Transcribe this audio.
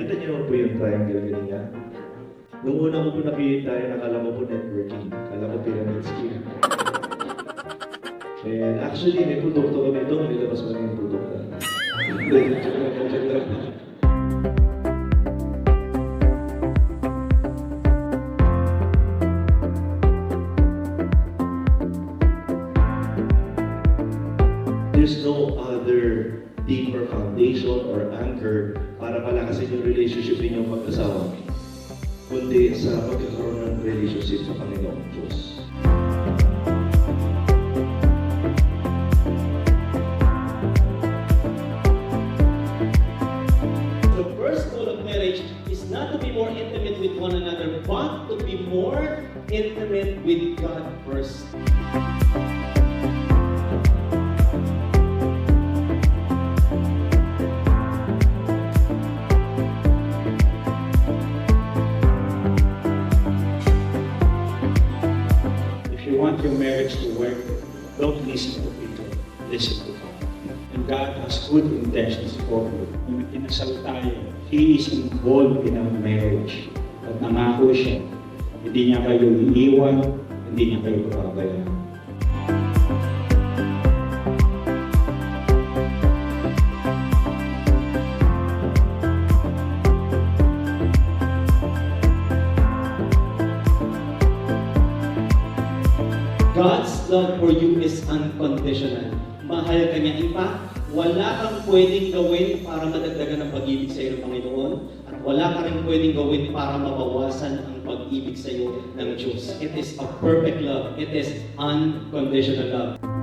Nakita niyo naman po yung triangle kanina. Nung una ko po nakita yun, nakala ko po networking. Akala ko pyramid scheme. And actually, may produkto kami ito. May labas mo na yung produkto. There's no other deeper foundation or anchor para palakasin yung relationship ninyong mag-asawa, kundi sa pagkakaroon ng relationship sa Panginoong Diyos. The first goal of marriage is not to be more intimate with one another, but to be more intimate with God first. If you want your marriage to work, don't listen to people, listen to God. And God has good intentions for you. Nung kinasal tayo, He is involved in our marriage. At nangako siya, hindi niya kayo iiwan, hindi niya kayo papabayaan. God's love for you is unconditional. Mahal ka niya. In fact, wala kang pwedeng gawin para madagdagan ang pag-ibig sa iyo ng Panginoon at wala ka rin pwedeng gawin para mabawasan ang pag-ibig sa iyo ng Diyos. It is a perfect love. It is unconditional love.